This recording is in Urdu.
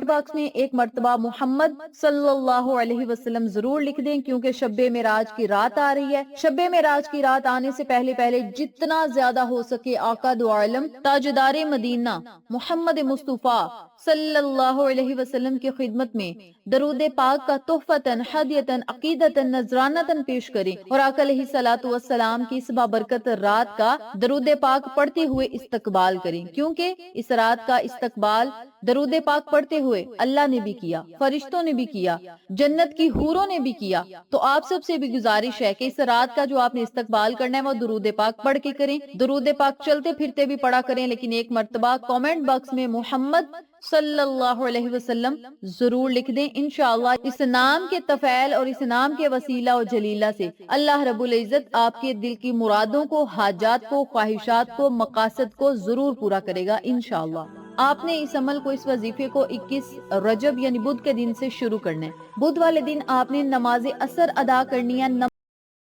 باکس میں ایک مرتبہ محمد صلی اللہ علیہ وسلم ضرور لکھ دیں، کیونکہ شب معراج کی رات آ رہی ہے۔ شب معراج کی رات آنے سے پہلے جتنا زیادہ ہو سکے آقا دو عالم تاجدار مدینہ محمد مصطفیٰ صلی اللہ علیہ وسلم کی خدمت میں درود پاک کا تحفتاً، ہدیتاً، عقیدتاً، نذرانتاً پیش کریں اور آقا علیہ الصلوۃ والسلام کی اس بابرکت رات کا درود پاک پڑھتے ہوئے استقبال کریں، کیونکہ اس رات کا استقبال درود پاک پڑھتے ہوئے اللہ نے بھی کیا، فرشتوں نے بھی کیا، جنت کی حوروں نے بھی کیا۔ تو آپ سب سے بھی گزارش ہے کہ اس رات کا جو آپ نے استقبال کرنا ہے وہ درود پاک پڑھ کے کریں۔ درود پاک چلتے پھرتے بھی پڑھا کریں، لیکن ایک مرتبہ کامنٹ باکس میں محمد صلی اللہ علیہ وسلم ضرور لکھ دیں۔ انشاءاللہ اس نام کے تفعیل اور اس نام کے وسیلہ و جلیلہ سے اللہ رب العزت آپ کے دل کی مرادوں کو، حاجات کو، خواہشات کو، مقاصد کو ضرور پورا کرے گا انشاءاللہ۔ آپ نے اس عمل کو، اس وظیفے کو 21 رجب یعنی بدھ کے دن سے شروع کرنا ہے۔ بدھ والے دن آپ نے نماز عصر ادا کرنی ہے۔